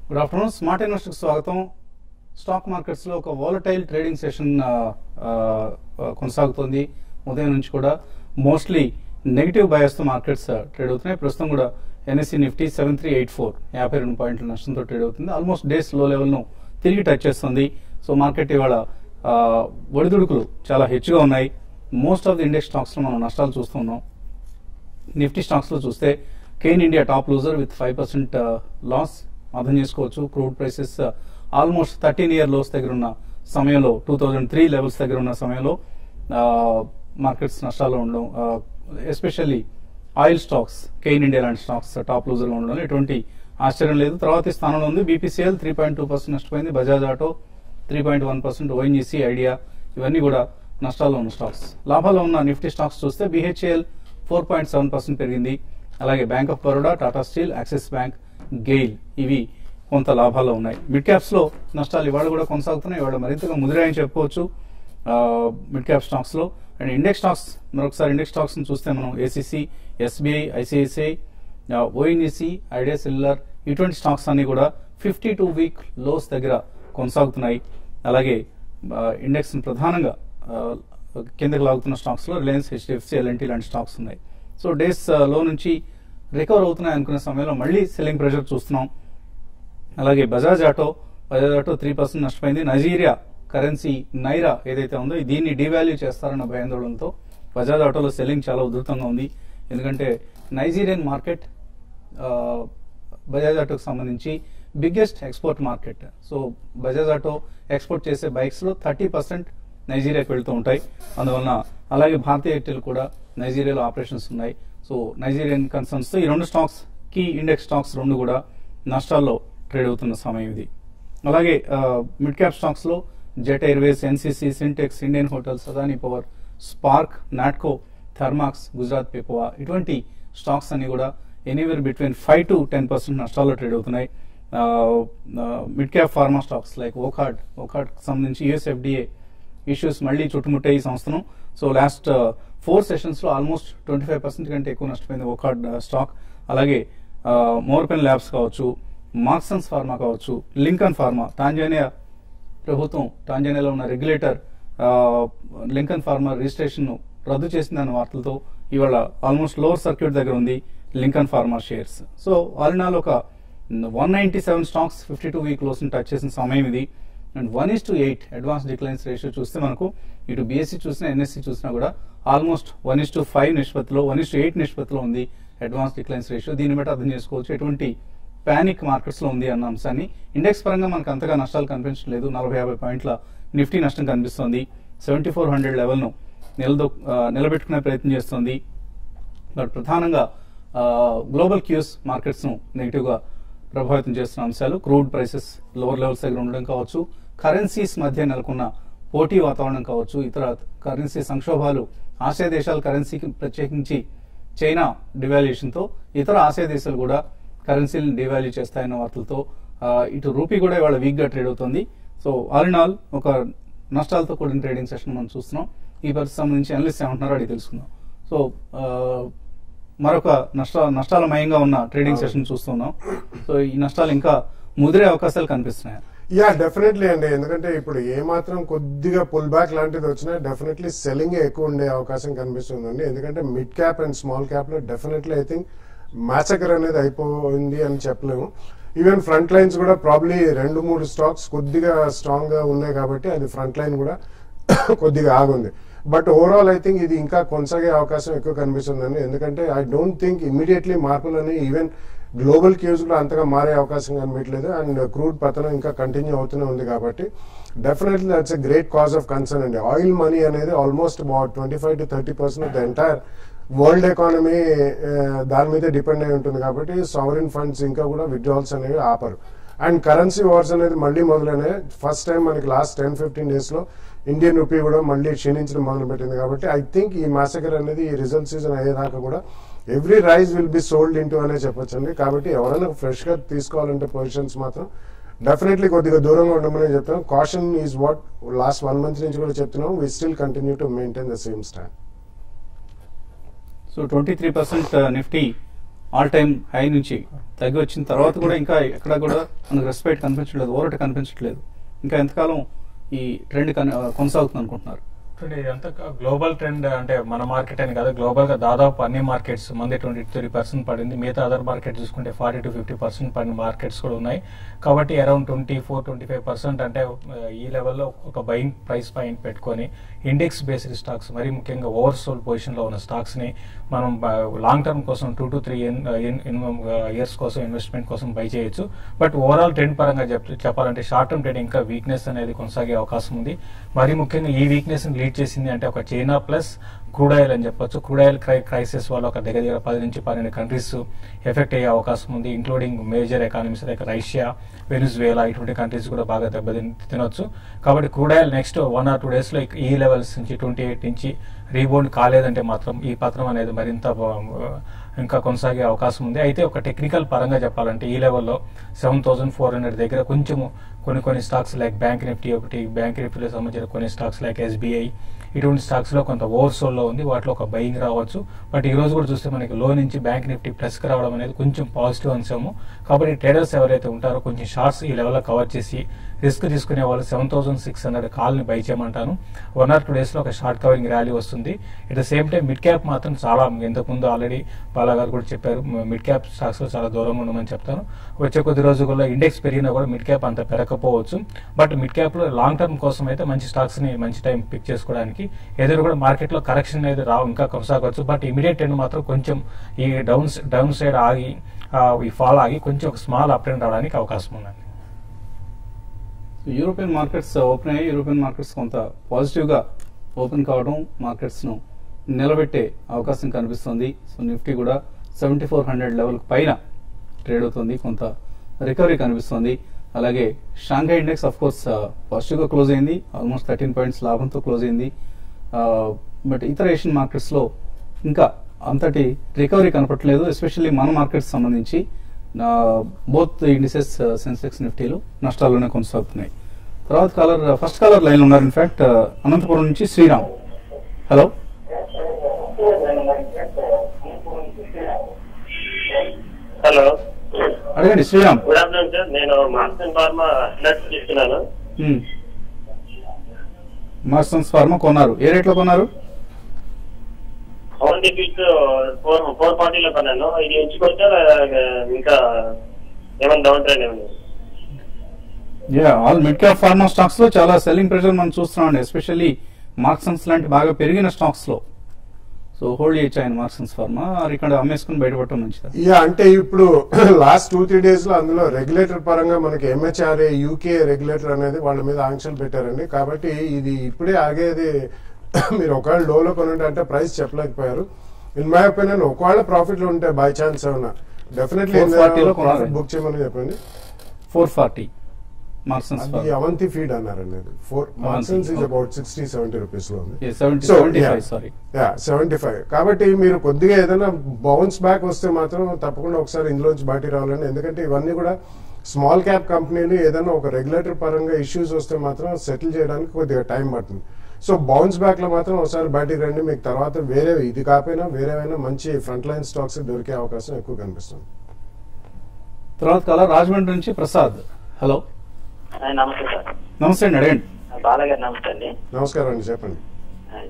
Good afternoon. Smart ఇన్వెస్టర్కి స్వాగతం. Stock మార్కెట్స్లో ఒక వాలటైల్ ట్రేడింగ్ సెషన్ కొనసాగుతోంది. ఉదయం నుంచి కూడా మోస్ట్లీ నెగిటివ్ బయాస్తో మార్కెట్స్ ట్రేడ్ అవుతున్నాయి. ప్రస్తుతం కూడా ఎన్ఎస్సీ నిఫ్టీ 7384 52 పాయింట్ల నష్టంతో ట్రేడ్ అవుతుంది. ఆల్మోస్ట్ డేస్ లో లెవెల్ను తిరిగి టచ్ చేస్తుంది. సో మార్కెట్ ఇవాళ ఒడిదుడుకులు చాలా హెచ్చుగా ఉన్నాయి. మోస్ట్ ఆఫ్ ది ఇండెక్స్ స్టాక్స్లో మనం నష్టాలు చూస్తున్నాం. నిఫ్టీ స్టాక్స్లో చూస్తే Cairn India top loser with 5% loss అర్థం చేసుకోవచ్చు. Crude prices almost 13 year lows దగ్గర ఉన్న సమయంలో 2003 లెవెల్స్ దగ్గర ఉన్న సమయంలో మార్కెట్స్ నష్టాల్లో ఉండడం, especially oil stocks, Cain India లాంటి స్టాక్స్ టాప్ లూజర్గా ఉండడం ఎటువంటి ఆశ్చర్యం లేదు. తర్వాతి స్థానంలో ఉంది బీపీసీఎల్ 3.2% నష్టపోయింది. బజాజ్ ఆటో 3.1%, ఓఎన్జీసీ, ఐడియా ఇవన్నీ కూడా నష్టాల్లో ఉన్న స్టాక్స్. లాభాల్లో ఉన్న నిఫ్టీ స్టాక్స్ చూస్తే బీహెచ్ఎల్ 4.7% పెరిగింది. అలాగే bank of Baroda, Tata steel, axis bank, GAIL ఇవి కొంత లాభాల్లో ఉన్నాయి. మిడ్ క్యాప్స్ లో నష్టాలు ఇవాళ కూడా కొనసాగుతున్నాయి. ఇవాళ మరింతగా ముదిరాయని చెప్పుకోవచ్చు మిడ్ క్యాప్ స్టాక్స్ లో. అండ్ ఇండెక్స్ స్టాక్స్, మరొకసారి ఇండెక్స్ స్టాక్స్ చూస్తే మనం ACC, SBI, ICICI, ONGC, idea cellular ఇటువంటి స్టాక్స్ అన్ని కూడా 52 వీక్ లోస్ దగ్గర కొనసాగుతున్నాయి. అలాగే ఇండెక్స్ ప్రధానంగా కిందకి లాగుతున్న స్టాక్స్ లో రిలయన్స్, హెచ్డిఎఫ్సి, ఎల్ఎన్టీ లాంటి స్టాక్స్ ఉన్నాయి. సో డేస్ లో నుంచి రికవర్ అవుతున్నాయి అనుకునే సమయంలో మళ్ళీ సెల్లింగ్ ప్రెషర్ చూస్తున్నాం. అలాగే బజాజ్ ఆటో 3% నష్టపోయింది. నైజీరియా కరెన్సీ నైరా ఏదైతే ఉందో దీన్ని డివాల్యూ చేస్తారన్న భయాందోళనతో బజాజ్ ఆటోలో సెల్లింగ్ చాలా ఉధృతంగా ఉంది. ఎందుకంటే నైజీరియన్ మార్కెట్ బజాజ్ ఆటోకి సంబంధించి biggest export market. So Bajaj auto export చేసే బైక్స్ లో 30% నైజీరియాకి వెళ్తూ ఉంటాయి. అందువలన అలాగే భారతీయ ఎయిర్టెల్ కూడా నైజీరియాలో ఆపరేషన్స్ ఉన్నాయి. సో నైజీరియన్ కన్సర్న్స్ తో ఈ రెండు స్టాక్స్, కీ ఇండెక్స్ స్టాక్స్ రెండు కూడా నష్టాల్లో ట్రేడ్ అవుతున్న సమయం ఇది. అలాగే మిడ్ క్యాప్ స్టాక్స్ లో Jet Airways, NCC, Syntex, Indian Hotels, Adani Power, Spark, Natco, Thermax, Gujarat Pipavav ఇటువంటి స్టాక్స్ అన్ని కూడా ఎనీవేర్ బిట్వీన్ 5 to 10% నష్టాల్లో ట్రేడ్ అవుతున్నాయి. Mid cap pharma stocks like Wockhardt సంబంధించి యుఎస్ఎఫ్డిఏ ఇష్యూస్ మళ్లీ చుట్టుముట్టే ఈ సంస్థను. సో లాస్ట్ 4 సెషన్స్ లో ఆల్మోస్ట్ 25% కంటే ఎక్కువ నష్టపోయింది ఓకార్డ్ స్టాక్. అలాగే మోర్పెన్ ల్యాబ్స్ కావచ్చు, మార్క్సన్స్ ఫార్మా కావచ్చు, లింకన్ ఫార్మా, టాంజానియా ప్రభుత్వం, టాంజానియాలో ఉన్న రెగ్యులేటర్ లింకన్ ఫార్మా రిజిస్ట్రేషన్ రద్దు చేసిందన్న వార్తలతో ఇవాళ ఆల్మోస్ట్ లోవర్ సర్క్యూట్ దగ్గర ఉంది Lincoln pharma shares. So all in all ఒక 197 స్టాక్స్ 52 వీక్ లోస్ టచ్ చేసిన సమయం ఇది. అండ్ 1:8 అడ్వాన్స్ డిక్లైన్స్ రేషియో చూస్తే మనకు ఇటు బీఎస్సీ చూసినా ఎన్ఎస్సీ చూసినా కూడా ఆల్మోస్ట్ 1:5 నిష్పత్తిలో, 1:8 నిష్పత్తిలో ఉంది అడ్వాన్స్ డిక్లైన్స్ రేషియో. దీన్ని బట్టి అర్థం చేసుకోవచ్చు ఎటువంటి పానిక్ మార్కెట్స్ లో ఉంది అన్న అంశాన్ని. ఇండెక్స్ పరంగా మనకు అంతగా నష్టాలు కనిపించలేదు. 40-50 పాయింట్ల నిఫ్టీ నష్టం కనిపిస్తోంది. 7400 లెవెల్ ను నిలబెట్టుకునే ప్రయత్నం చేస్తోంది. బట్ ప్రధానంగా గ్లోబల్ క్యూస్ మార్కెట్స్ ను నెగిటివ్ గా ప్రభావితం చేస్తున్న అంశాలు క్రూడ్ ప్రైసెస్ లోవర్ లెవెల్స్ దగ్గర ఉండడం కావచ్చు, కరెన్సీస్ మధ్య నెలకొన్న పోటీ వాతావరణం కావచ్చు, ఇతర కరెన్సీ సంక్షోభాలు, ఆసియా దేశాల కరెన్సీకి ప్రత్యేకించి చైనా డివాల్యుయేషన్ తో ఇతర ఆసియా దేశాలు కూడా కరెన్సీలను డివాల్యూ చేస్తాయన్న వార్తలతో ఇటు రూపీ కూడా ఇవాళ వీక్ గా ట్రేడ్ అవుతుంది. సో ఆల్ ఇన్ ఆల్ ఒక నష్టాలతో కూడిన ట్రేడింగ్ సెషన్ మనం చూస్తున్నాం. ఈ పరిస్థితి సంబంధించి అనలిస్ట్ ఏమంటున్నారో అడిగి తెలుసుకుందాం. సో మరొక నష్టాలమయంగా ఉన్న ట్రేడింగ్ సెషన్ చూస్తున్నాం. సో ఈ నష్టాలు ఇంకా ముదిరే అవకాశాలు కనిపిస్తున్నాయి. యా డెఫినెట్లీ అండి. ఎందుకంటే ఇప్పుడు ఏ మాత్రం కొద్దిగా పుల్ బ్యాక్ లాంటిది వచ్చినా డెఫినెట్లీ సెల్లింగ్ ఎక్కువ ఉండే అవకాశం కనిపిస్తుందండి. ఎందుకంటే mid cap and small cap లో డెఫినెట్లీ ఐ థింక్ మ్యాసకర్ అనేది అయిపోయింది అని చెప్పలేము. ఈవెన్ ఫ్రంట్ లైన్స్ కూడా ప్రాబ్లీ 2-3 స్టాక్స్ కొద్దిగా స్ట్రాంగ్ గా ఉన్నాయి కాబట్టి అది ఫ్రంట్ లైన్ కూడా కొద్దిగా ఆగుంది. బట్ ఓవరాల్ ఐ థింక్ ఇది ఇంకా కొనసాగే అవకాశం ఎక్కువ కనిపిస్తుందండి. ఎందుకంటే ఐ డోంట్ థింక్ ఇమీడియట్లీ మార్పులని ఈవెన్ గ్లోబల్ క్యూస్ కూడా అంతగా మారే అవకాశం కనిపించలేదు. అండ్ క్రూడ్ పతనం ఇంకా కంటిన్యూ అవుతూనే ఉంది కాబట్టి definitely that's a great cause of concern అండి. ఆయిల్ మనీ అనేది almost about 25 to 30% of the entire world economy దాని మీద డిపెండ్ అయి ఉంటుంది కాబట్టి సావరిన్ ఫండ్స్ ఇంకా కూడా విత్డ్రాల్స్ అనేవి ఆపరు. అండ్ కరెన్సీ వార్స్ అనేది మళ్ళీ మొదలైనాయి. ఫస్ట్ టైం మనకి లాస్ట్ 10-15 డేస్ లో ఇండియన్ రూపీ కూడా మళ్ళీ క్షీణించడం మొదలు పెట్టింది. కాబట్టి ఐ థింక్ ఈ మాసకర్ అనేది ఈ రిజల్ట్ సీజన్ అయ్యేదాకా కూడా every rise will be sold into అనే చెప్పొచ్చండి. కాబట్టి ఎవరైనా ఫ్రెష్ గా తీసుకోవాలంటే పొజిషన్స్ మాత్రం డెఫినెట్లీ కొద్దిగా దూరంగా ఉండమని చెప్తాం. Caution is what last 1 month నుంచి కూడా చెప్తున్నాం. We still continue to maintain the same stand. So 23% Nifty all time high నుంచి తగ్గి వచ్చిన తర్వాత కూడా ఇంకా ఎక్కడ కూడా మనకు రెస్పెక్ట్ కనిపించట్లేదు, ఓరట కనిపించట్లేదు. ఇంకా ఎంతకాలం ఈ ట్రెండ్ కొనసాగుతుంది అనుకుంటున్నారు? ఇదంతా గ్లోబల్ ట్రెండ్, అంటే మన మార్కెట్ అని కాదు, గ్లోబల్ గా దాదాపు అన్ని మార్కెట్స్ మంది 23% పడింది. మిగతా అదర్ మార్కెట్ చూసుకుంటే 40 to 50% పడిన మార్కెట్స్ కూడా ఉన్నాయి. కాబట్టి అరౌండ్ 24-25% అంటే ఈ లెవెల్లో ఒక బయింగ్ ప్రైస్ పాయింట్ పెట్టుకొని ఇండెక్స్ బేస్డ్ స్టాక్స్, మరీ ముఖ్యంగా ఓవర్ సోల్డ్ పొజిషన్ లో ఉన్న స్టాక్స్ ని మనం లాంగ్ టర్మ్ కోసం 2 to 3 ఇయర్స్ కోసం ఇన్వెస్ట్మెంట్ కోసం బై చేయొచ్చు. బట్ ఓవరాల్ ట్రెండ్ పరంగా చెప్పాలంటే షార్ట్ టర్మ్ ట్రేడ్ ఇంకా వీక్నెస్ అనేది కొనసాగే అవకాశం ఉంది. మరీ ముఖ్యంగా ఈ వీక్నెస్ లీడ్ చేసింది అంటే ఒక చైనా ప్లస్ క్రూడ్ ఆయిల్ అని చెప్పొచ్చు. క్రూడ్ ఆయిల్ క్రైసిస్ వల్ల ఒక దగ్గర 10 నుంచి 12 కంట్రీస్ ఎఫెక్ట్ అయ్యే అవకాశం ఉంది, including major economies like Russia, Venezuela, ఇటువంటి కంట్రీస్ కూడా బాగా తినొచ్చు. కాబట్టి crude oil next 1 or 2 days లో ఈ లెవెల్స్ నుంచి 28 నుంచి రీబౌండ్ కాలేదంటే మాత్రం ఈ పత్రం అనేది మరింత ఇంకా కొనసాగే అవకాశం ఉంది. అయితే ఒక టెక్నికల్ పరంగా చెప్పాలంటే ఈ లెవెల్లో 7400 దగ్గర కొంచెము కొన్ని స్టాక్స్ లైక్ బ్యాంక్ నిఫ్టీ ఒకటి, బ్యాంక్ నిఫ్టీలో సంబంధించిన కొన్ని స్టాక్స్ లైక్ SBI, ఇటువంటి స్టాక్స్ లో కొంత ఓవర్సోల్ లో ఉంది, వాటిలో ఒక బయింగ్ రావచ్చు. బట్ ఈ రోజు కూడా చూస్తే మనకి లో నుంచి బ్యాంక్ నిఫ్టీ ప్లస్ కి రావడం అనేది కొంచెం పాజిటివ్ అంశము. కాబట్టి ట్రేడర్స్ ఎవరైతే ఉంటారో కొంచెం షార్ట్స్ ఈ లెవెల్లో కవర్ చేసి రిస్క్ తీసుకునే వాళ్ళు 7600 కాల్ని బై చేయమంటాను. 1 or 2 days లో ఒక షార్ట్ కవరింగ్ ర్యాలీ వస్తుంది. At the same time mid cap మాత్రం చాలా, ఇంతకుముందు ఆల్రెడీ బాలా గారు కూడా చెప్పారు, మిడ్ క్యాప్ స్టాక్స్ లో చాలా దూరంగా ఉండమని చెప్తాను. వచ్చే కొద్ది రోజుల్లో ఇండెక్స్ పెరిగినా కూడా మిడ్ క్యాప్ అంత పెరగకపోవచ్చు. బట్ మిడ్ క్యాప్ లో లాంగ్ టర్మ్ కోసం అయితే మంచి స్టాక్స్ ని మంచి టైం పిక్ చేసుకోవడానికి, ఏదైనా కూడా మార్కెట్ లో కరెక్షన్ అనేది ఇంకా కొనసాగవచ్చు. బట్ ఇమీడియట్ ట్రెండ్ మాత్రం కొంచెం ఈ డౌన్ సైడ్ ఆగి ఈ ఫాల్ ఆగి కొంచెం ఒక స్మాల్ అప్ ట్రెండ్ రావడానికి అవకాశం ఉందండి. యూరోపియన్ మార్కెట్స్ ఓపెన్ అయ్యి యూరోపియన్ మార్కెట్స్ కొంత పాజిటివ్ గా ఓపెన్ కావడం మార్కెట్స్ ను నిలబెట్టే అవకాశం కనిపిస్తుంది. సో నిఫ్టీ కూడా 7400 లెవెల్ పైన ట్రేడ్ అవుతుంది, కొంత రికవరీ కనిపిస్తుంది. అలాగే Shanghai index of course positive గా క్లోజ్ అయింది, ఆల్మోస్ట్ 13 points లాభంతో క్లోజ్ అయింది. బట్ ఇతర ఏషియన్ మార్కెట్స్ లో ఇంకా అంతటి రికవరీ కనపట్లేదు, ఎస్పెషల్లీ మన మార్కెట్స్ సంబంధించి బోత్ ఇండిసెస్ సెన్సెక్స్ నిఫ్టీలు నష్టాల్లోనే కొనసాగుతున్నాయి. తర్వాత ఫస్ట్ కాలర్ లైన్ ఉన్నారు, ఇన్ఫాక్ట్ అనంతపురం నుంచి శ్రీరామ్. హలో, హలో, అడగండి శ్రీరామ్. గుడ్ ఆఫ్టర్నూన్ సార్, నేను మార్సన్ ఫార్మా చేస్తున్నాను. మార్సన్స్ ఫార్మా కొన్నారు, ఏ రేట్ లో కొన్నారు? 440 లో కొన్నాను. ఇది ఎంచుకుంటే ఇంకా ఏమైనా డౌన్ ట్రెండ్ ఏమైనా? All mid cap pharma stocks లో చాలా సెల్లింగ్ ప్రెషర్ మనం చూస్తున్నాం అండి, ఎస్పెషల్లీ మార్క్సన్స్ లాంటి బాగా పెరిగిన స్టాక్స్ లో. సో హోల్డ్ చేయొచ్చు ఆయన మార్క్సన్స్ ఫార్మా, ఇక్కడ అమ్మేసుకుని బయటపడటం మంచిదా? అంటే ఇప్పుడు లాస్ట్ 2-3 days లో అందులో రెగ్యులేటర్ పరంగా మనకి MHRA UK రెగ్యులేటర్ అనేది వాళ్ళ మీద ఆంక్షలు పెట్టారండి. కాబట్టి ఇది ఇప్పుడే ఆగేది. మీరు ఒకవేళ లోలో కొనండి అంటే ప్రైస్ చెప్పలేకపోయారు. ఇన్ మై ఒపీనియన్ ఒకవేళ ప్రాఫిట్ లో ఉంటే బై ఛాన్స్ ఏమన్నా డెఫినెట్లీ ప్రాఫిట్ బుక్ చేయమని చెప్పండి. 440 అవంతి ఫీడ్ అన్నారండి. మార్సన్స్ ఈజ్ అబౌట్ 60-70 రూపీస్ లో ఉంది, 75. కాబట్టి మీరు కొద్దిగా ఏదైనా బౌన్స్ బ్యాక్ వస్తే మాత్రం తప్పకుండా ఒకసారి ఇందులోంచి బయటికి రావాలండి. ఎందుకంటే ఇవన్నీ కూడా స్మాల్ క్యాప్ కంపెనీలు, ఏదైనా ఒక రెగ్యులేటర్ పరంగా ఇష్యూస్ వస్తే మాత్రం సెటిల్ చేయడానికి కొద్దిగా టైం పడుతుంది. సో బౌన్స్ బ్యాక్ లో మాత్రం ఒకసారి బయటికి రండి, మీకు తర్వాత వేరే ఇది కాకపోయినా వేరేవైనా మంచి ఫ్రంట్ లైన్ స్టాక్స్ దొరికే అవకాశం ఎక్కువ కనిపిస్తుంది. తర్వాత కాలర్ రాజమండ్రి నుంచి ప్రసాద్. హలో, నమస్తే సార్. నమస్తే అండి, అడగండి. బాలగారు నమస్తే అండి. నమస్కారం అండి, చెప్పండి.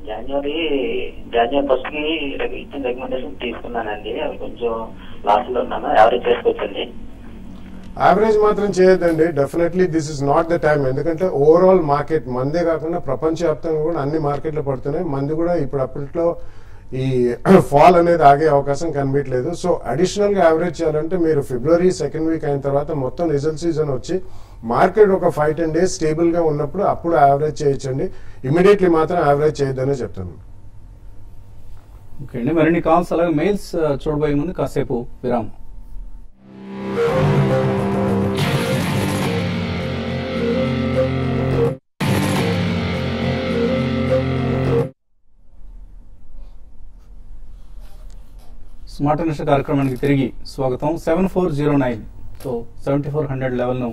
జనవరి 1st కి ఇచ్చిన రికమెండేషన్ తీసుకున్నానండి, అవి కొంచెం లాస్ లో ఉన్నాను, ఎవరేజ్ చేసుకోవచ్చండి? యావరేజ్ మాత్రం చేయొద్దండి, definitely this is not the time. ఎందుకంటే ఓవరాల్ మార్కెట్ మందే కాకుండా ప్రపంచవ్యాప్తంగా కూడా అన్ని మార్కెట్లు పడుతున్నాయి, మంది కూడా ఇప్పుడు అప్పట్లో ఈ ఫాల్ అనేది ఆగే అవకాశం కనిపించలేదు. సో అడిషనల్ గా యావరేజ్ చేయాలంటే మీరు February 2nd week అయిన తర్వాత మొత్తం రిజల్ట్ సీజన్ వచ్చి మార్కెట్ ఒక 5-10 days స్టేబుల్ గా ఉన్నప్పుడు అప్పుడు యావరేజ్ చేయొచ్చండి. ఇమీడియట్లీ మాత్రం యావరేజ్ చేయొద్దనే చెప్తాను. ఓకే అండి, మరిన్ని కాల్స్ అలాగే మెయిల్స్ చూడబోయే ముందు కాసేపు విరామం. స్మార్ట్ ఇన్వెస్టర్ కార్యక్రమానికి తిరిగి స్వాగతం. 7409 సో 7400 లెవెల్ ను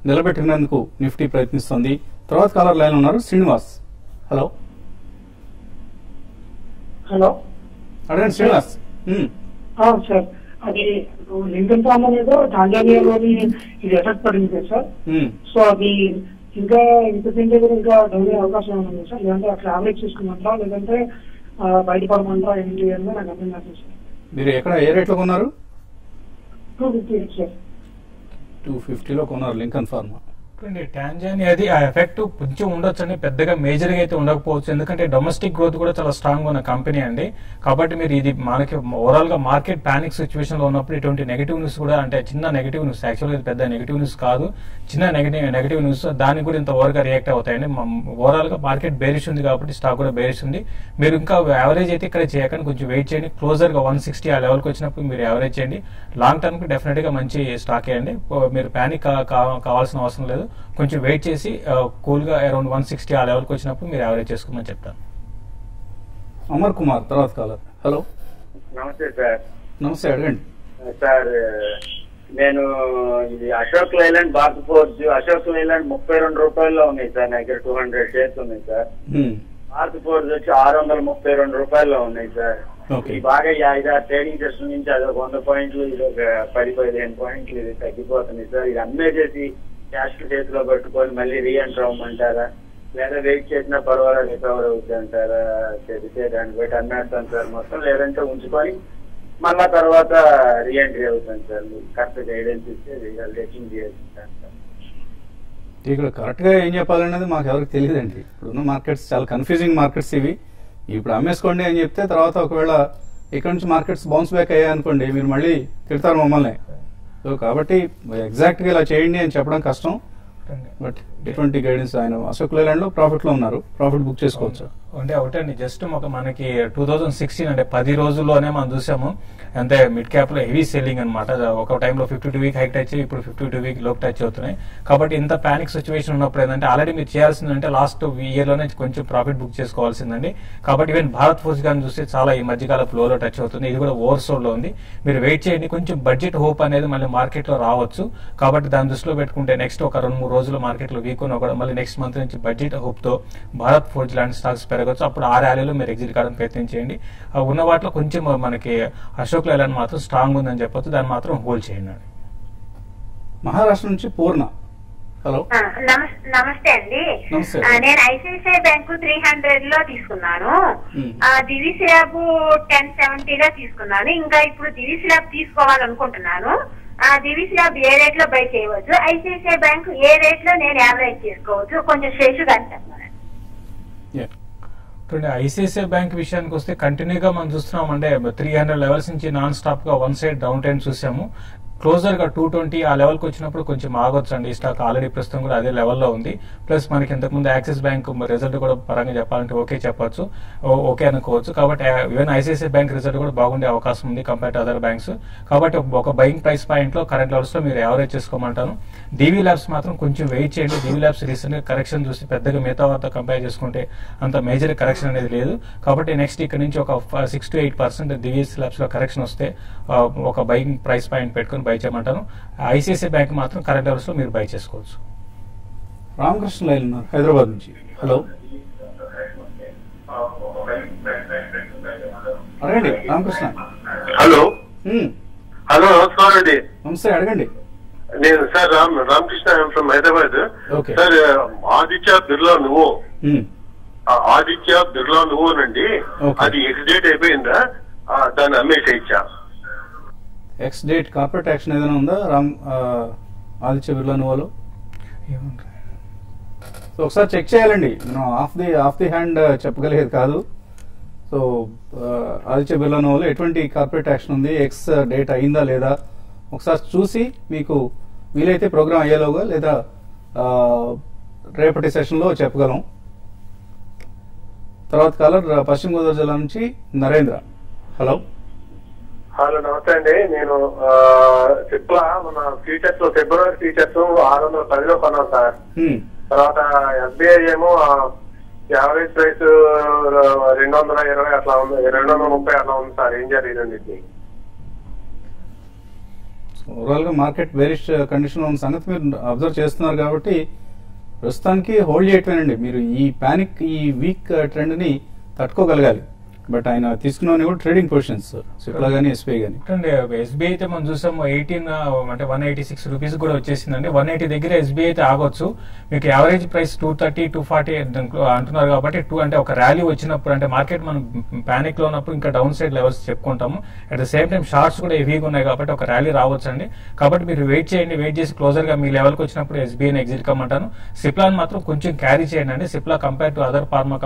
నిలబెట్టుకునేందుకు నిఫ్టీ ప్రయత్నిస్తోంది. తర్వాత కాలర్ లైన్ ఉన్నారు శ్రీనివాస్. హలో, హలో, అడగండి శ్రీనివాస్. సార్ అది లింకన్ ఫార్మ్ అనేది టాంజానియాలోని ఇది ఎఫెక్ట్ పడింది కదా సార్. సో అది ఇంకా ఇంత ఇంకా డౌన్ అయ్యే అవకాశం ఉంది సార్, లేదంటే అట్లా యావరేజ్ తీసుకున్నారా లేదంటే బయటపడమంటారా ఏంటి అని నాకు అర్థం కాదు సార్. మీరు ఎక్కడ ఏ రేట్లో కొన్నారు? 250 సార్. 250లో కొన్నారు లింకన్ ఫార్మా. టాంజానియా అది ఆ ఎఫెక్ట్ కొంచెం ఉండొచ్చు అండి, పెద్దగా మేజర్ గా అయితే ఉండకపోవచ్చు. ఎందుకంటే డొమెస్టిక్ గ్రోత్ కూడా చాలా స్ట్రాంగ్ ఉన్న కంపెనీ అండి. కాబట్టి మీరు ఇది మనకి ఓవరాల్ గా మార్కెట్ పానిక్ సిచ్యువేషన్ లో ఉన్నప్పుడు ఇటువంటి నెగిటివ్ న్యూస్ కూడా, అంటే చిన్న నెగిటివ్ న్యూస్, యాక్చువల్గా ఇది పెద్ద నెగిటివ్ న్యూస్ కాదు, చిన్న నెగిటివ్ న్యూస్, దానికి కూడా ఇంత ఓవర్గా రియాక్ట్ అవుతాయండి. ఓవరాల్ గా మార్కెట్ బేరిష్ ఉంది కాబట్టి స్టాక్ కూడా బేరిష్ ఉంది. మీరు ఇంకా యావరేజ్ అయితే ఇక్కడ చేయకండి, కొంచెం వెయిట్ చేయండి. క్లోజర్ గా 160 ఆ లెవెల్కి వచ్చినప్పుడు మీరు యావరేజ్ చేయండి. లాంగ్ టర్మ్ కి డెఫినెట్ గా మంచి స్టాక్ అండి. మీరు పానిక్ కావాల్సిన అవసరం లేదు, కొంచెం వెయిట్ చేసి కూల్ గా అరౌండ్ 160 ఆ లెవెల్కి వచ్చినప్పుడు మీరు యావరేజ్ చేసుకోమని చెప్తాను. అమర్ కుమార్ తర్వాత కాలర్. హలో, నమస్తే సార్. నమస్తే, అడగండి సార్. నేను ఇది Ashok Leyland Bharat forge, Ashok Leyland 32 రూపాయల్లో ఉన్నాయి సార్, నా దగ్గర 200 షేర్స్ ఉన్నాయి సార్. భారత్ ఫోర్జ్ వచ్చి 632 రూపాయల్లో ఉన్నాయి సార్. ఇది బాగా 5-6 ట్రేడింగ్ సెషన్ నుంచి అది 100 పాయింట్లు, ఇది ఒక 10-15 పాయింట్లు ఇది తగ్గిపోతుంది సార్. ఇది అమ్మేసేసి క్యాష్ చేతిలో పెట్టుకొని మళ్ళీ రీఎంటర్ అవ్వమంటారా, లేదా వెయిట్ చేసినా పర్వాలేదు రికవర్ అవుతుంది అంటారా? చెబితే దాన్ని బట్టి అమ్మేస్తాను సార్ మొత్తం, లేదంటే ఉంచుకొని మళ్ళా తర్వాత రీఎంట్రీ అవుతాను సార్. మీరు కరెక్ట్ గైడెన్స్ ఇస్తే రిజల్టేషన్ చేసుకుంటాను సార్. ఇక్కడ కరెక్ట్ గా ఏం చెప్పాలనేది మాకు ఎవరికి తెలియదండి. ఇప్పుడున్న మార్కెట్స్ చాలా కన్ఫ్యూజింగ్ మార్కెట్స్ ఇవి. ఇప్పుడు అమ్మేసుకోండి అని చెప్తే తర్వాత ఒకవేళ ఇక్కడ నుంచి మార్కెట్స్ బౌన్స్ బ్యాక్ అయ్యాయనుకోండి, మీరు మళ్ళీ తిడతారు మమ్మల్ని. సో కాబట్టి ఎగ్జాక్ట్ గా ఇలా చేయండి అని చెప్పడం కష్టం. బట్ ఎటువంటి గైడెన్స్, ఆయన అశోక్ లైలాండ్ లో ప్రాఫిట్ లో ఉన్నారు, ప్రాఫిట్ బుక్ చేసుకోవచ్చు అంటే ఒకటండి. జస్ట్ మనకి 2016 అంటే 10 రోజుల్లోనే మనం చూసాము అంటే మిడ్ క్యాప్ లో హెవీ సెల్లింగ్ అనమాట. ఒక టైంలో 52 వీక్ హైక్ టచ్, ఇప్పుడు 52 వీక్ లోకి టచ్ అవుతున్నాయి. కాబట్టి ఇంత పానిక్ సిచ్యువేషన్ ఉన్నప్పుడు ఏంటంటే ఆల్రెడీ మీరు చేయాల్సిందంటే లాస్ట్ ఇయర్ లోనే కొంచెం ప్రాఫిట్ బుక్ చేసుకోవాల్సిందండి. కాబట్టి ఈవెన్ భారత్ ఫోర్జ్ కానీ చూస్తే చాలా ఈ మధ్యకాల ఫ్లోలో టచ్ అవుతుంది, ఇది కూడా ఓవర్ సోల్డ్ లో ఉంది. మీరు వెయిట్ చేయండి, కొంచెం బడ్జెట్ హోప్ అనేది మళ్ళీ మార్కెట్ లో రావచ్చు. కాబట్టి దాని దృష్టిలో పెట్టుకుంటే నెక్స్ట్ ఒక 2-3 రోజులు మార్కెట్ లో వీక్ ఉన్నా కూడా మళ్ళీ నెక్స్ట్ మంత్ నుంచి బడ్జెట్ హోప్ తో భారత్ ఫోర్జ్ లాంటి స్టాక్స్ పెరగచ్చు. అప్పుడు ఆ ర్యాలీలో మీరు ఎగ్జిట్ కావడానికి ప్రయత్నం చేయండి. ఉన్న వాటిలో కొంచెం మనకి అశోక్ లైలాండ్ మాత్రం స్ట్రాంగ్ ఉందని చెప్పొచ్చు, దాన్ని మాత్రం హోల్డ్ చేయండి. మహారాష్ట్ర నుంచి పూర్ణ. హలో, నమస్తే అండి. నేను ఐసిఐసిఐ బ్యాంకు 300 లో తీసుకున్నాను, దివి స్లాబ్ 1070 లో తీసుకున్నాను. ఇంకా ఇప్పుడు దివి స్లాబ్ తీసుకోవాలనుకుంటున్నాను. దివి స్లాబ్ ఏ రేట్ లో బై చేయవచ్చు, ఐసిఐసిఐ బ్యాంక్ ఏ రేట్ లో నేను యావరేజ్ చేసుకోవచ్చు, కొంచెం శేషుగా అంటాను. ఐసిఐసిఐ బ్యాంక్ విషయానికి వస్తే కంటిన్యూగా మనం చూస్తున్నాం అంటే 300 లెవెల్స్ నుంచి నాన్ స్టాప్ గా వన్ సైడ్ డౌన్ ట్రెండ్ చూసాము. క్లోజర్ గా 220 ఆ లెవెల్కి వచ్చినప్పుడు కొంచెం ఆగొచ్చు అండి. ఈ స్టాక్ ఆల్రెడీ ప్రస్తుతం కూడా అదే లెవెల్లో ఉంది. ప్లస్ మనకి ఇంతకుముందు యాక్సిస్ బ్యాంక్ రిజల్ట్ కూడా పరంగా చెప్పాలంటే ఓకే చెప్పొచ్చు, ఓకే అనుకోవచ్చు. కాబట్టి ఈవెన్ ఐసిఐసిఐ బ్యాంక్ రిజల్ట్ కూడా బాగుండే అవకాశం ఉంది కంపేర్ టు అదర్ బ్యాంక్స్. కాబట్టి ఒక బయింగ్ ప్రైస్ పాయింట్ లో కరెంట్ లెవెల్స్ లో మీరు యావరేజ్ చేసుకోమంటాను. డివి ల్యాబ్స్ మాత్రం కొంచెం వెయిట్ చేయండి. డివి ల్యాబ్స్ రీసెంట్ గా కరెక్షన్ చూసి పెద్దగా మిగతా వారితో కంపేర్ చేసుకుంటే అంత మేజర్ కరెక్షన్ అనేది లేదు. కాబట్టి నెక్స్ట్ ఇక్కడ నుంచి ఒక 6 to 8% డివి ల్యాబ్స్ లో కరెక్షన్ వస్తే ఒక బయింగ్ ప్రైస్ పాయింట్ పెట్టుకుని బై చేయమంటాను. ఐసిఐసిఐ బ్యాంక్ మాత్రం కరెంట్ లెవెల్స్ లో మీరు బై చేసుకోవచ్చు. రామకృష్ణ లైన్ ఉన్నారు హైదరాబాద్ నుంచి. హలో, అడగండి రామకృష్ణ. హలో హలో, నమస్కారం అండి. నమస్తే, అడగండి. నేను sir Ramakrishna from Hyderabad. Sir Aditya Birla నువ్వు నండి, అది ఎగ్జిట్ అయిపోయిందా, దాన్ని అమ్మేసేయచ్చా? ఎక్స్ డేట్ కార్పొరేట్ యాక్షన్ ఏదైనా ఉందా ఆదిత్య బిర్లా నువ్వులో? సో ఒకసారి చెక్ చేయాలండి, మనం ఆఫ్ ది హ్యాండ్ చెప్పగలిగేది కాదు. సో ఆదిత్య బిర్లా నువ్వులో ఎటువంటి కార్పొరేట్ యాక్షన్ ఉంది, ఎక్స్ డేట్ అయిందా లేదా ఒకసారి చూసి మీకు వీలైతే ప్రోగ్రామ్ అయ్యేలోగా లేదా రేపటి సెషన్లో చెప్పగలం. తర్వాత కాలర్ పశ్చిమ గోదావరి జిల్లా నుంచి నరేంద్ర. హలో. హలో, నమస్తే అండి. నేను సిప్లా మన ఫ్యూచర్స్ లో ఫిబ్రవరి ఫ్యూచర్స్ 610 లో కొన్నాను సార్. తర్వాత ఎస్బీఐ ఏమో యావరేజ్ ప్రైస్ 220 అట్లా ఉంది, 230 అట్లా ఉంది సార్. ఏం జరిగిందండి? ఓవరాల్ గా మార్కెట్ బేరిష్ కండిషన్ లో ఉన్న సంగతి మీరు అబ్జర్వ్ చేస్తున్నారు కాబట్టి ప్రస్తుతానికి హోల్డ్ చేయటమేనండి. మీరు ఈ పానిక్, ఈ వీక్ ట్రెండ్ ని తట్టుకోగలగాలి. బట్ ఆయన తీసుకున్నవన్నీ కూడా ట్రేడింగ్ పొజిషన్స్ సిప్లా గానీ ఎస్బీఐ గానీ. ఎస్బీఐ అయితే మనం చూసాము 18 అంటే 186 రూపీస్ కూడా వచ్చేసిందండి. 180 దగ్గర ఎస్బీఐ అయితే ఆగొచ్చు. మీకు యావరేజ్ ప్రైస్ 230, 240 అంటున్నారు కాబట్టి అంటే ఒక ర్యాలీ వచ్చినప్పుడు అంటే మార్కెట్ మనం పానిక్ లో ఉన్నప్పుడు ఇంకా డౌన్ సైడ్ లెవెల్స్ చెప్పుకుంటాము. At the same time shorts కూడా హెవీగా ఉన్నాయి కాబట్టి ఒక ర్యాలీ రావచ్చు అండి. కాబట్టి మీరు వెయిట్ చేయండి, వెయిట్ చేసి క్లోజర్ గా మీ లెవెల్కి వచ్చినప్పుడు ఎస్బీఐని ఎగ్జిట్ కమ్మంటాను. సిప్లాని మాత్రం కొంచెం క్యారీ చేయండి అండి. Cipla compare to other pharma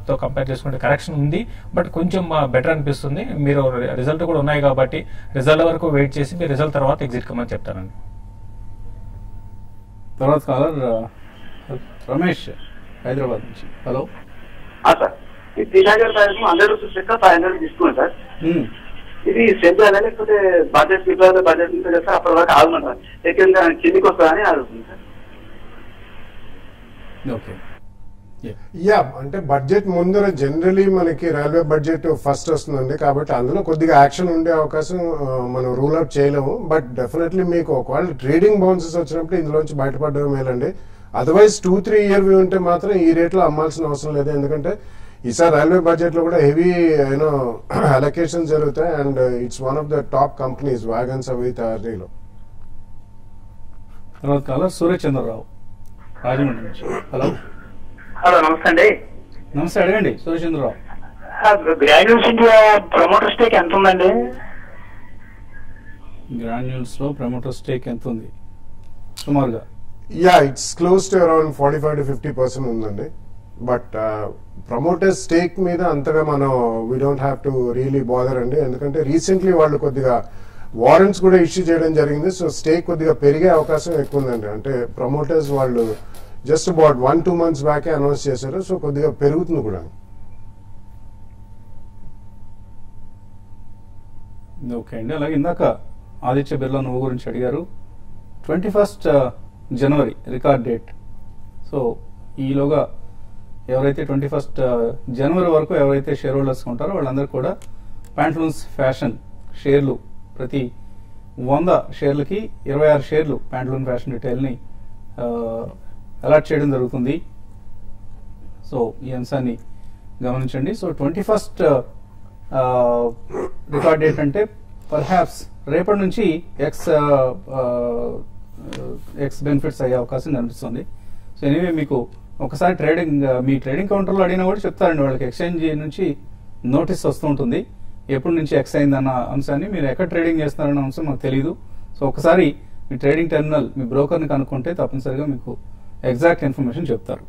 తో కంపేర్ చేసుకుంటే కరెక్షన్ ఉంది, బట్ కొంచెం బెటర్ అనిపిస్తుంది. మీరు రిజల్ట్ కూడా ఉన్నాయి కాబట్టి రిజల్ట్ వరకు వెయిట్ చేసి మీరు రిజల్ట్ తర్వాత ఎగ్జిట్ కమ్మని చెప్తానండి. తర్వాత కాలర్ రమేష్ హైదరాబాద్ నుంచి. హలో సార్, 100 రూపీస్ లెక్క 500 తీసుకున్నాను సార్. ఇది సెంటర్ అయినా లేకపోతే బడ్జెట్ బడ్జెట్ చేస్తే అప్పటి వరకు ఆగమంటారు ఎక్కువ కిందికి వస్తుందని అడుగుతుంది సార్. ఓకే, యా అంటే బడ్జెట్ ముందర జనరలీ మనకి రైల్వే బడ్జెట్ ఫస్ట్ వస్తుందండి, కాబట్టి అందులో కొద్దిగా యాక్షన్ ఉండే అవకాశం మనం రూల్ అవుట్ చేయలేము. బట్ డెఫినెట్లీ మీకు ఒకవేళ ట్రేడింగ్ బౌన్సెస్ వచ్చినప్పుడు ఇందులోంచి బయటపడడం మేలండి. అదర్వైజ్ 2-3 ఇయర్ వ్యూ ఉంటే మాత్రం ఈ రేట్లో అమ్మాల్సిన అవసరం లేదు. ఎందుకంటే ఈసారి రైల్వే బడ్జెట్ లో కూడా హెవీ అలొకేషన్ జరుగుతాయి and it's one of the top companies wagons అవి తయారీలో. తర్వాత కాలర్ సూర్యచంద్రరావు రాజమండ్రి నుంచి. హలో హలో, నమస్తే అండి. నమస్తే, అడగండి Suryachandra Rao. Granules India promoter stake ఎంత ఉందండి? గ్రాన్యూల్స్ లో ప్రమోటర్ స్టేక్ ఎంత ఉంది సుమారుగా? Yeah, it's close to around 45-50% ఉందండి. బట్ ప్రమోటర్ స్టేక్ మీద అంతగా మనం we don't have to really bother అండి. ఎందుకంటే రీసెంట్లీ వాళ్ళు కొద్దిగా వారెంట్స్ కూడా ఇష్యూ చేయడం జరిగింది. సో స్టేక్ కొద్దిగా పెరిగే అవకాశం ఎక్కువ ఉందండి. అంటే ప్రమోటర్స్ వాళ్ళు జస్ట్ అబౌట్ 1-2 months బ్యాకే అనౌన్స్ చేశారు. సో కొద్దిగా పెరుగుతుంది కూడా. ఓకే అండి. అలాగే ఇందాక ఆదిత్య బిర్లా నువ్వు గురించి అడిగారు. 21st జనవరి రికార్డ్ డేట్. సో ఈలోగా ఎవరైతే 21st జనవరి వరకు ఎవరైతే షేర్ హోల్డర్స్ ఉంటారో వాళ్ళందరూ కూడా ప్యాంట్లూన్స్ ఫ్యాషన్ షేర్లు ప్రతి 100 షేర్లకి 26 షేర్లు ప్యాంట్లూన్ ఫ్యాషన్ రిటైల్ని అలాట్ చేయడం జరుగుతుంది. సో ఈ అంశాన్ని గమనించండి. సో 21st రికార్డ్ డేట్ అంటే పర్హాప్స్ రేపటి నుంచి ఎక్స్ బెనిఫిట్స్ అయ్యే అవకాశం కనిపిస్తుంది. సో ఎనీవే మీకు ఒకసారి మీ ట్రేడింగ్ కౌంటర్లో అడిగినా కూడా చెప్తారండి. వాళ్ళకి ఎక్స్చేంజ్ నుంచి నోటీస్ వస్తూ ఉంటుంది ఎప్పటి నుంచి ఎక్స్ అయిందన్న అంశాన్ని. మీరు ఎక్కడ ట్రేడింగ్ చేస్తున్నారన్న అంశం మాకు తెలియదు. సో ఒకసారి మీ ట్రేడింగ్ టెర్మినల్ మీ బ్రోకర్ని కనుక్కుంటే తప్పనిసరిగా మీకు ఎగ్జాక్ట్ ఇన్ఫర్మేషన్ చెప్తారు.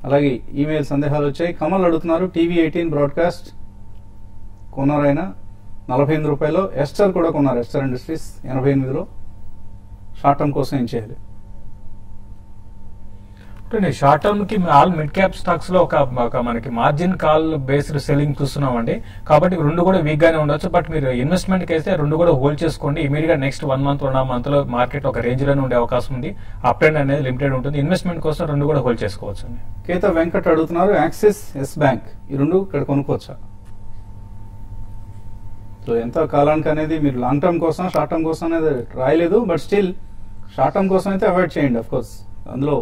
అలాగే ఈమెయిల్ సందేహాలు వచ్చాయి. కమల్ అడుగుతున్నారు, టీవీ 18 బ్రాడ్కాస్ట్ కొన్నారు ఆయన 48 రూపాయలు. ఎస్టర్ కూడా కొన్నారు, ఎస్టర్ ఇండస్ట్రీస్ 88లో. షార్ట్ టర్మ్ కోసం ఏం చేయాలి? షార్ట్ టర్మ్ కి ఆల్ మిడ్ క్యాప్ స్టాక్స్ లో ఒక మనకి మార్జిన్ కాల్ బేస్డ్ సెల్లింగ్ చూస్తున్నామండి. కాబట్టి రెండు కూడా వీక్ గానే ఉండొచ్చు. బట్ మీరు ఇన్వెస్ట్మెంట్ కి అయితే రెండు కూడా హోల్డ్ చేసుకోండి. ఇమీడియట్ గా నెక్స్ట్ 1 month 1.5 month లో మార్కెట్ ఒక రేంజ్ లోనే ఉండే అవకాశం ఉంది. అప్ ట్రెండ్ అనేది లిమిటెడ్ ఉంటుంది. ఇన్వెస్ట్మెంట్ కోసం రెండు కూడా హోల్డ్ చేసుకోవచ్చు అండి. కేత వెంకట్ అడుగుతున్నారు, యాక్సిస్, ఎస్ బ్యాంక్ ఈ రెండు ఇక్కడ కొనుక్కోవచ్చా? సో ఎంత కాలానికి అనేది మీరు లాంగ్ టర్మ్ కోసం షార్ట్ టర్మ్ కోసం అనేది రాయలేదు. బట్ స్టిల్ షార్ట్ టర్మ్ కోసం అయితే అవాయిడ్ చేయండి. అఫ్ కోర్స్ అందులో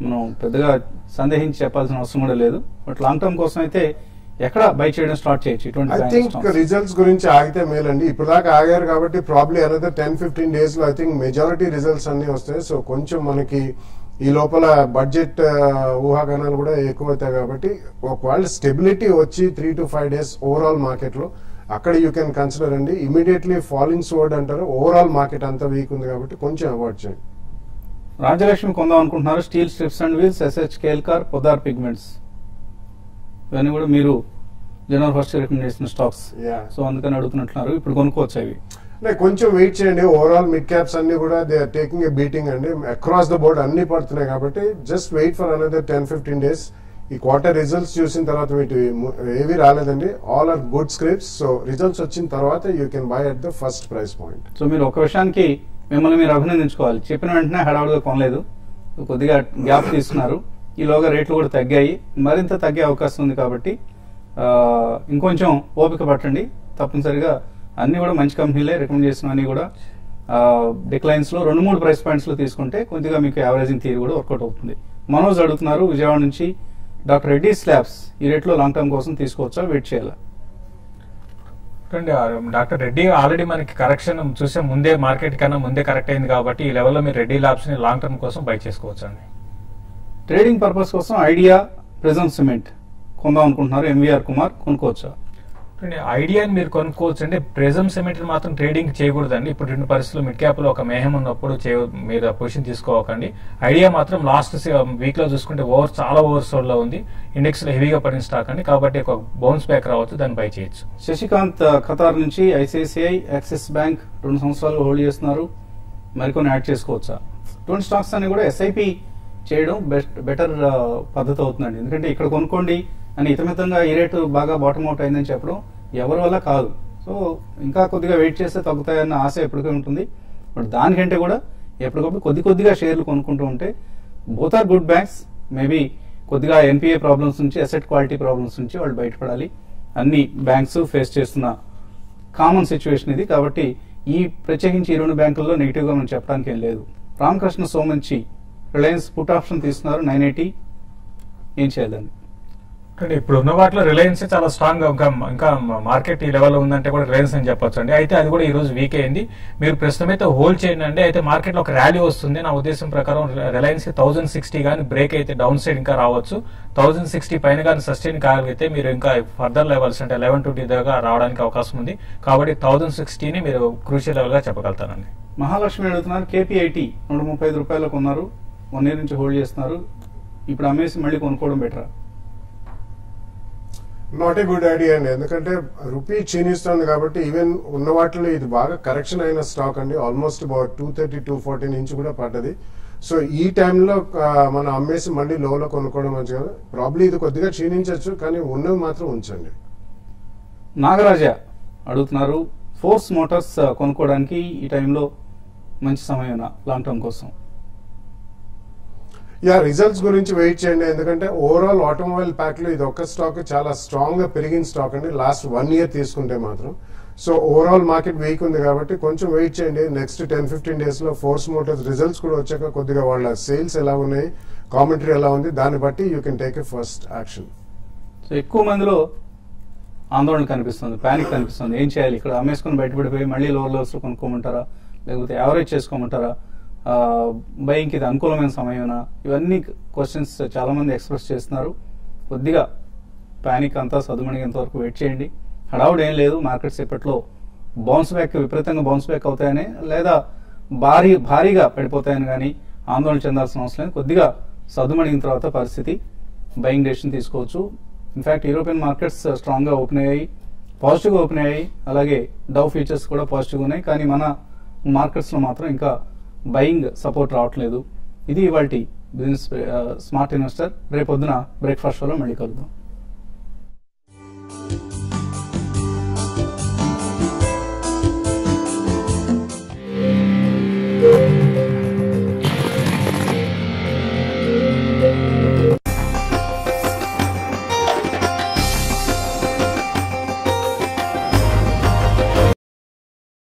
మనం పెద్దగా సందేహించి చెప్పాల్సిన అవసరం కూడా లేదు. బట్ లాంగ్ టర్మ్ కోసం అయితే ఎక్కడ బై చేయడం స్టార్ట్ చేయొచ్చు? ఐ థింక్ రిజల్ట్స్ గురించి ఆగితే మేలండి. ఇప్పుడు దాకా ఆగారు కాబట్టి ప్రాబ్లీ అనదర్ 10-15 days లో ఐ థింక్ మెజారిటీ రిజల్ట్స్ అన్ని వస్తాయి. సో కొంచెం మనకి ఈ లోపల బడ్జెట్ ఊహాగానాలు కూడా ఎక్కువ అవుతాయి కాబట్టి ఒకవేళ స్టెబిలిటీ వచ్చి 3 to 5 days ఓవరాల్ మార్కెట్ లో అక్కడ యూ కెన్ కన్సిడర్ అండి. ఇమీడియట్లీ ఫాలింగ్ స్వర్డ్ అంటారు. ఓవరాల్ మార్కెట్ అంతా వీక్ ఉంది కాబట్టి కొంచెం అవాయిడ్ చేయండి. రాజలక్ష్మి కొందాం అనుకుంటున్నారు, Steel Strips and Wheels, SH Kelkar, Poddar Pigments ఇవన్నీ కూడా మీరు జనవరి 1st రికమెండ్ చేసిన స్టాక్స్. సో అందుకని అడుగుతున్నట్టున్నారు, ఇప్పుడు కొనుక్కోవచ్చు అవి? కొంచెం వెయిట్ చేయండి. ఓవరాల్ మిడ్ క్యాప్స్ అన్ని కూడా they are taking a beating అండి. అక్రాస్ ద బోర్డ్ అన్ని పడుతున్నాయి కాబట్టి just wait for another 10-15 days. ఈ క్వార్టర్ రిజల్ట్స్ చూసిన తర్వాత వీటి ఏవి రాలేదండి. All are good scripts. So results వచ్చిన తర్వాత you can buy at the first price point. So మీరు ఒక విషయానికి మిమ్మల్ని మీరు అభినందించుకోవాలి. చెప్పిన వెంటనే హడావుడిగా కొనలేదు, కొద్దిగా గ్యాప్ తీసుకున్నారు. ఈలోగా రేట్లు కూడా తగ్గాయి, మరింత తగ్గే అవకాశం ఉంది. కాబట్టి ఇంకొంచెం ఓపిక పట్టండి. తప్పనిసరిగా అన్ని కూడా మంచి కంపెనీలే, రికమెండ్ చేసిన అన్ని కూడా డిక్లైన్స్ లో 2-3 ప్రైస్ పాయింట్స్ లో తీసుకుంటే కొద్దిగా మీకు యావరేజింగ్ థియరీ కూడా వర్కౌట్ అవుతుంది. మనోజ్ అడుగుతున్నారు విజయవాడ నుంచి, డాక్టర్ రెడ్డి స్లాబ్స్ ఈ రేట్లో లాంగ్ టర్మ్ కోసం తీసుకోవచ్చా, వెయిట్ చేయాలా? డాక్టర్ రెడ్డి ఆల్రెడీ మనకి కరెక్షన్ చూసే ముందే మార్కెట్ కన్నా ముందే కరెక్ట్ అయింది కాబట్టి ఈ లెవెల్లో మీరు రెడ్డి ల్యాబ్స్ ని లాంగ్ టర్మ్ కోసం బై చేసుకోవచ్చు అండి. ట్రేడింగ్ పర్పస్ కోసం ఐడియా, ప్రిజమ్ సిమెంట్ కొందాం అనుకుంటున్నారు ఎంవీఆర్ కుమార్, కొనుక్కోవచ్చా? ఐడియాని మీరు కొనుక్కోవచ్చు అండి. ప్రిజమ్ సిమెంట్ మాత్రం ట్రేడింగ్ చేయకూడదండి. ఇప్పుడు రెండు పరిస్థితులు మిడ్ క్యాప్ లో ఒక మేహం ఉన్నప్పుడు మీరు పొజిషన్ తీసుకోకండి. ఐడియా మాత్రం లాస్ట్ వీక్ లో చూసుకుంటే చాలా ఓవర్ సోల్డ్ లో ఉంది, ఇండెక్స్ లో హెవీగా పడిన స్టాక్ అండి. కాబట్టి ఒక బౌన్స్ బ్యాక్ రావచ్చు, దాన్ని బై చేయొచ్చు. శశికాంత్ ఖతార్ నుంచి ఐసిఐసిఐ, యాక్సిస్ బ్యాంక్ 2 సంవత్సరాలు హోల్డ్ చేస్తున్నారు, మరికొన్ని యాడ్ చేసుకోవచ్చా? 20 స్టాక్స్ అన్ని కూడా ఎస్ఐపి చేయడం బెటర్ పద్ధతి అవుతుందండి. ఎందుకంటే ఇక్కడ కొనుక్కోండి అని ఇతమితంగా ఈ రేటు బాగా బాటమ్ అవుట్ అయిందని చెప్పడం ఎవరి వల్ల కాదు. సో ఇంకా కొద్దిగా వెయిట్ చేస్తే తగ్గుతాయన్న ఆశ ఎప్పటికీ ఉంటుంది. బట్ దానికంటే కూడా ఎప్పటికప్పుడు కొద్దిగా షేర్లు కొనుక్కుంటూ ఉంటే both are good banks. Maybe కొద్దిగా ఎన్పిఏ ప్రాబ్లమ్స్ నుంచి, అసెట్ క్వాలిటీ ప్రాబ్లమ్స్ నుంచి వాళ్ళు బయటపడాలి. అన్ని బ్యాంక్స్ ఫేస్ చేస్తున్న కామన్ సిచ్యువేషన్ ఇది. కాబట్టి ఈ ప్రత్యేకించి ఈ 2 బ్యాంకుల్లో నెగిటివ్గా మనం చెప్పడానికి ఏం లేదు. Ramakrishna Somanchi Reliance put option తీసుకున్నారు 980, ఏం చేయాలని? ఇప్పుడు ఉన్న వాటిలో రిలయన్స్ చాలా స్ట్రాంగ్ ఇంకా మార్కెట్ ఈ లెవెల్లో ఉందంటే కూడా రిలయన్స్ అని చెప్పొచ్చు అండి. అయితే అది కూడా ఈ రోజు వీక్ అయింది. మీరు ప్రస్తుతం అయితే హోల్డ్ చేయండి అండి. అయితే మార్కెట్ లో ఒక ర్యాలీ వస్తుంది. నా ఉద్దేశం ప్రకారం రిలయన్స్ 1060 కానీ బ్రేక్ అయితే డౌన్ సైడ్ ఇంకా రావచ్చు. 1060 పైన కానీ సస్టైన్ కాగలిగితే మీరు ఇంకా ఫర్దర్ లెవెల్స్ అంటే 1120 దాకా రావడానికి అవకాశం ఉంది. కాబట్టి 1060ని మీరు క్రూషియల్ లెవెల్ గా చెప్పగలుగుతానండి. మహాలక్ష్మి అడుగుతున్నారు, KPIT 135 రూపాయలకు ఉన్నారు, 1 year నుంచి హోల్డ్ చేస్తున్నారు, ఇప్పుడు అమ్మేసి మళ్ళీ కొనుక్కోవడం బెటరా? నాట్ ఏ గుడ్ ఐడియా అండి. ఎందుకంటే రూపీ క్షీణిస్తుంది కాబట్టి ఈవెన్ ఉన్న వాటిలో ఇది బాగా కరెక్షన్ అయిన స్టాక్ అండి. ఆల్మోస్ట్ అబౌట్ 230-240 నుంచి కూడా పడ్డది. సో ఈ టైంలో మనం అమ్మేసి మళ్ళీ లోలో కొనుక్కోవడం మంచిగా. ప్రాబ్లీ ఇది కొద్దిగా క్షీణించవచ్చు, కానీ ఉన్నవి మాత్రం ఉంచండి. నాగరాజ అడుగుతున్నారు, ఫోర్స్ మోటార్స్ కొనుక్కోవడానికి ఈ టైంలో మంచి సమయం లాంగ్ టర్మ్ కోసం? రిజల్ట్స్ గురించి వెయిట్ చేయండి. ఎందుకంటే ఓవరాల్ ఆటోమొబైల్ ప్యాక్ లో ఇది ఒక్క స్టాక్ చాలా స్ట్రాంగ్ గా పెరిగిన స్టాక్ అండి లాస్ట్ 1 year తీసుకుంటే మాత్రం. సో ఓవరాల్ మార్కెట్ వీక్ ఉంది కాబట్టి కొంచెం వెయిట్ చేయండి. నెక్స్ట్ 10-15 days లో ఫోర్స్ మోటార్స్ రిజల్ట్స్ కూడా వచ్చాక కొద్దిగా వాళ్ళ సేల్స్ ఎలా ఉన్నాయి, కామెంటరీ ఎలా ఉంది, దాన్ని బట్టి you can take a first action. So ఎక్కువ మందిలో ఆందోళన కనిపిస్తుంది, ప్యానిక్ కనిపిస్తుంది. ఏం చేయాలి? ఇక్కడ అమ్మేసుకొని బయటపడిపోయి మళ్ళీ లోవర్ లెవెల్స్ లో కొనుక్కోమంటారా, లేకపోతే యావరేజ్ చేసుకోమంటారా, బయింగ్కి ఇది అనుకూలమైన సమయమేనా? ఇవన్నీ క్వశ్చన్స్ చాలా మంది ఎక్స్ప్రెస్ చేస్తున్నారు. కొద్దిగా ప్యానిక్ అంతా సదుమణిగేంత వరకు వెయిట్ చేయండి. హడావుడు ఏం లేదు. మార్కెట్స్ ఇప్పట్లో బౌన్స్ బ్యాక్, విపరీతంగా బౌన్స్ బ్యాక్ అవుతాయని లేదా భారీగా పడిపోతాయని కానీ ఆందోళన చెందాల్సిన అవసరం లేదు. కొద్దిగా సదుమణిగిన తర్వాత పరిస్థితి బయింగ్ డెసిషన్ తీసుకోవచ్చు. ఇన్ఫాక్ట్ యూరోపియన్ మార్కెట్స్ స్ట్రాంగ్గా ఓపెన్ అయ్యాయి, పాజిటివ్గా ఓపెన్ అయ్యాయి. అలాగే డౌ ఫ్యూచర్స్ కూడా పాజిటివ్గా ఉన్నాయి. కానీ మన మార్కెట్స్లో మాత్రం ఇంకా బయింగ్ సపోర్ట్ రావట్లేదు. ఇది ఇవాల్టి బిజినెస్ స్మార్ట్ ఇన్వెస్టర్. రేపొద్దున బ్రేక్ఫాస్ట్ షోలో మళ్ళీ కలుద్దాం.